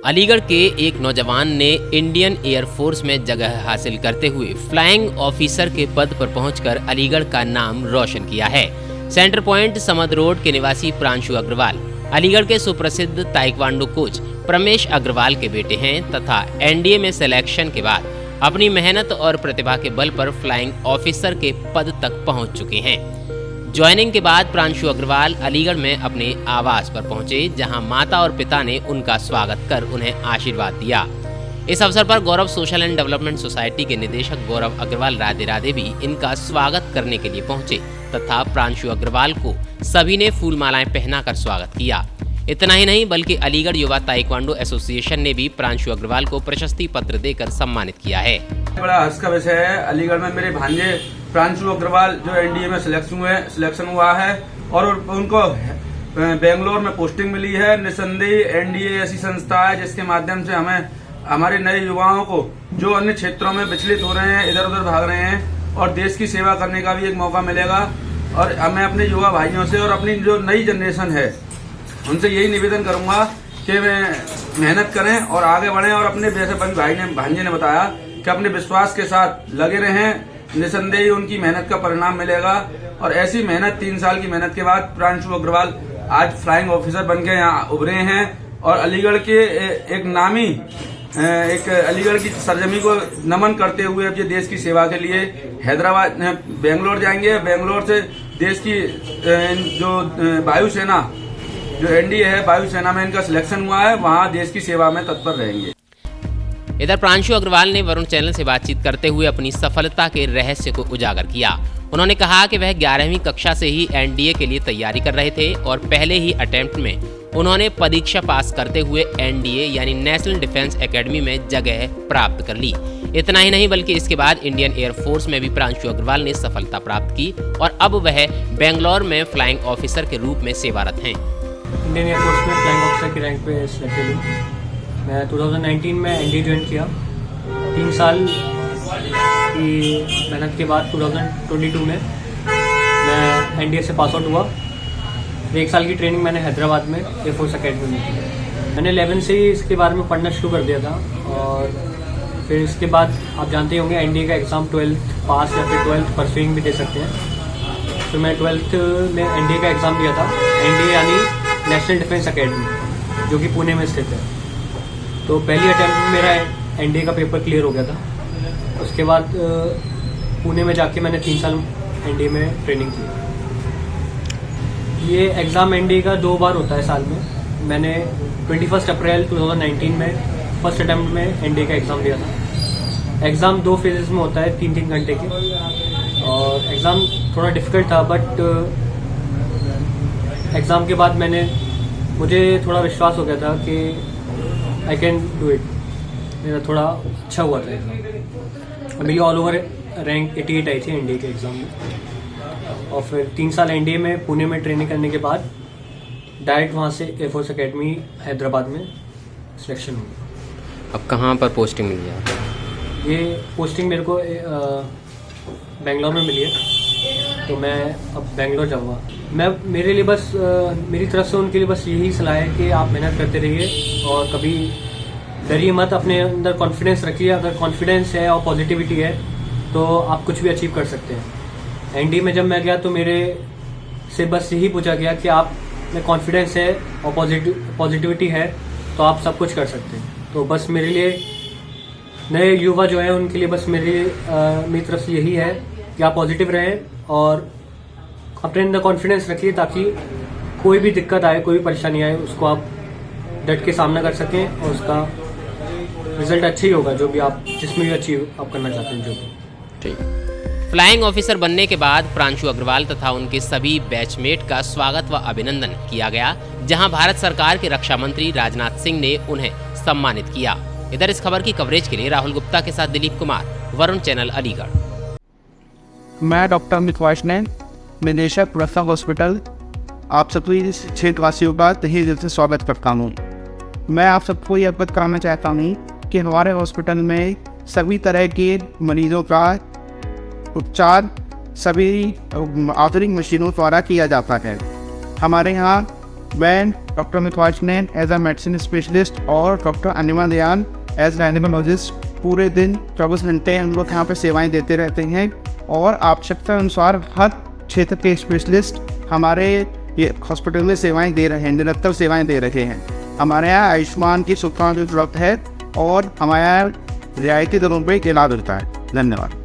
अलीगढ़ के एक नौजवान ने इंडियन एयरफोर्स में जगह हासिल करते हुए फ्लाइंग ऑफिसर के पद पर पहुंचकर अलीगढ़ का नाम रोशन किया है। सेंटर पॉइंट समद रोड के निवासी प्रांशु अग्रवाल अलीगढ़ के सुप्रसिद्ध ताइक्वांडो कोच प्रमेश अग्रवाल के बेटे हैं तथा एनडीए में सिलेक्शन के बाद अपनी मेहनत और प्रतिभा के बल पर फ्लाइंग ऑफिसर के पद तक पहुंच चुके हैं। ज्वाइनिंग के बाद प्रांशु अग्रवाल अलीगढ़ में अपने आवास पर पहुंचे, जहां माता और पिता ने उनका स्वागत कर उन्हें आशीर्वाद दिया। इस अवसर पर गौरव सोशल एंड डेवलपमेंट सोसाइटी के निदेशक गौरव अग्रवाल राधे राधे भी इनका स्वागत करने के लिए पहुंचे तथा प्रांशु अग्रवाल को सभी ने फूल मालाएं पहनाकर स्वागत किया। इतना ही नहीं बल्कि अलीगढ़ युवा ताइक्वांडो एसोसिएशन ने भी प्रांशु अग्रवाल को प्रशस्ति पत्र देकर सम्मानित किया है। बड़ा हर्ष का विषय है, अलीगढ़ में मेरे भांजे प्रांशु अग्रवाल जो एनडीए में सिलेक्शन हुआ है और उनको बेंगलोर में पोस्टिंग मिली है। निसंदेह एनडीए ऐसी संस्था है जिसके माध्यम से हमें हमारे नए युवाओं को जो अन्य क्षेत्रों में विचलित हो रहे हैं, इधर उधर भाग रहे हैं और देश की सेवा करने का भी एक मौका मिलेगा। और मैं अपने युवा भाइयों से और अपनी जो नई जनरेशन है उनसे यही निवेदन करूंगा कि वे मेहनत करें और आगे बढ़ें और अपने जैसे भांजे ने बताया कि अपने विश्वास के साथ लगे रहें। निसंदेह उनकी मेहनत का परिणाम मिलेगा और ऐसी मेहनत 3 साल की मेहनत के बाद प्रांशु अग्रवाल आज फ्लाइंग ऑफिसर बनकर यहाँ उभरे हैं और अलीगढ़ के एक नामी अलीगढ़ की सरजमी को नमन करते हुए अब ये देश की सेवा के लिए हैदराबाद बेंगलोर जाएंगे। बेंगलोर से देश की जो वायुसेना जो एनडीए है वायुसेना में इनका सिलेक्शन हुआ है, वहाँ देश की सेवा में तत्पर रहेंगे। इधर प्रांशु अग्रवाल ने वरुण चैनल से बातचीत करते हुए अपनी सफलता के रहस्य को उजागर किया। उन्होंने कहा कि वह 11वीं कक्षा से ही एनडीए के लिए तैयारी कर रहे थे और पहले ही अटेम्प्ट में उन्होंने परीक्षा पास करते हुए एनडीए यानी नेशनल डिफेंस एकेडमी में जगह प्राप्त कर ली। इतना ही नहीं बल्कि इसके बाद इंडियन एयरफोर्स में भी प्रांशु अग्रवाल ने सफलता प्राप्त की और अब वह बेंगलोर में फ्लाइंग ऑफिसर के रूप में सेवारत हैं। इंडियन एयरफोर्स में फ्लाइंग ऑफिसर की रैंक पे सिलेक्टेड हूँ। मैं 2019 में एनडीए ज्वाइन किया। 3 साल की मेहनत के बाद 2022 में मैं एनडीए से पास आउट हुआ। 1 साल की ट्रेनिंग मैंने हैदराबाद में एयरफोर्स अकेडमी में की। मैंने 11 से ही इसके बारे में पढ़ना शुरू कर दिया था और फिर इसके बाद आप जानते होंगे एनडीए का एग्ज़ाम 12th पास या फिर 12th परसुइंग भी दे सकते हैं। तो मैं 12th में एनडीए का एग्ज़ाम दिया था। एनडीए यानी नेशनल डिफेंस एकेडमी जो कि पुणे में स्थित है। तो पहली अटैम्प्ट में मेरा एनडीए का पेपर क्लियर हो गया था। उसके बाद पुणे में जाके मैंने 3 साल एनडीए में ट्रेनिंग की। ये एग्ज़ाम एनडीए का 2 बार होता है साल में। मैंने 21 अप्रैल 2019 में फर्स्ट अटैम्प्ट में एनडीए का एग्ज़ाम दिया था। एग्ज़ाम 2 फेजेस में होता है 3-3 घंटे के और एग्ज़ाम थोड़ा डिफ़िकल्ट था बट एग्ज़ाम के बाद मुझे थोड़ा विश्वास हो गया था कि आई कैन डू इट। मेरा थोड़ा अच्छा हुआ था एग्ज़ाम। मेरी ऑल ओवर रैंक 88 आई थी एनडीए के एग्ज़ाम में और फिर 3 साल एनडीए में पुणे में ट्रेनिंग करने के बाद डायरेक्ट वहाँ से एयरफोर्स अकेडमी हैदराबाद में सिलेक्शन हुई। अब कहाँ पर पोस्टिंग मिली है? ये पोस्टिंग मेरे को बेंगलोर में मिली है तो मैं अब बेंगलोर जाऊँगा। मेरे लिए बस मेरी तरफ से उनके लिए बस यही सलाह है कि आप मेहनत करते रहिए और कभी डरिए मत। अपने अंदर कॉन्फिडेंस रखिए। अगर कॉन्फिडेंस है और पॉजिटिविटी है तो आप कुछ भी अचीव कर सकते हैं। एनडीए में जब मैं गया तो मेरे से बस यही पूछा गया कि आप में कॉन्फिडेंस है और पॉजिटिविटी है तो आप सब कुछ कर सकते हैं। तो बस मेरे लिए नए युवा जो हैं उनके लिए बस मेरी तरफ से यही है कि आप पॉजिटिव रहें और अपने अंदर कॉन्फिडेंस रखिए ताकि कोई भी दिक्कत आए, कोई भी परेशानी आए उसको आप डट के सामना कर सकें और उसका रिजल्ट अच्छा ही होगा जो भी आप जिसमें भी अचीव आप करना चाहते हैं। जो भी ठीक। फ्लाइंग ऑफिसर बनने के बाद प्रांशु अग्रवाल तथा उनके सभी बैचमेट का स्वागत व अभिनंदन किया गया, जहां भारत सरकार के रक्षा मंत्री राजनाथ सिंह ने उन्हें सम्मानित किया। इधर इस खबर की कवरेज के लिए राहुल गुप्ता के साथ दिलीप कुमार, वरुण चैनल, अलीगढ़। मैं डॉक्टर अमित वैष्णव, निदेशक प्रसव हॉस्पिटल, आप सभी क्षेत्रवासियों का तहे दिल से स्वागत करता हूँ। मैं आप सबको ये अवगत कराना चाहता हूँ कि हमारे हॉस्पिटल में सभी तरह के मरीजों का उपचार सभी आधुनिक मशीनों द्वारा किया जाता है। हमारे यहाँ बैंड डॉक्टर मिथवाज नैन एज अ मेडिसिन स्पेशलिस्ट और डॉक्टर अनिमा दयान एज गायनेकोलॉजिस्ट पूरे दिन 24 घंटे हम लोग यहाँ पे सेवाएं देते रहते हैं और आवश्यकता अनुसार हर क्षेत्र के स्पेशलिस्ट हमारे ये हॉस्पिटल में सेवाएं दे रहे हैं, निरंतर सेवाएं दे रहे हैं। हमारे यहाँ आयुष्मान की सुविधा उपलब्ध है और हमारे यहाँ रियायती दरों पर इलाज होता है। धन्यवाद।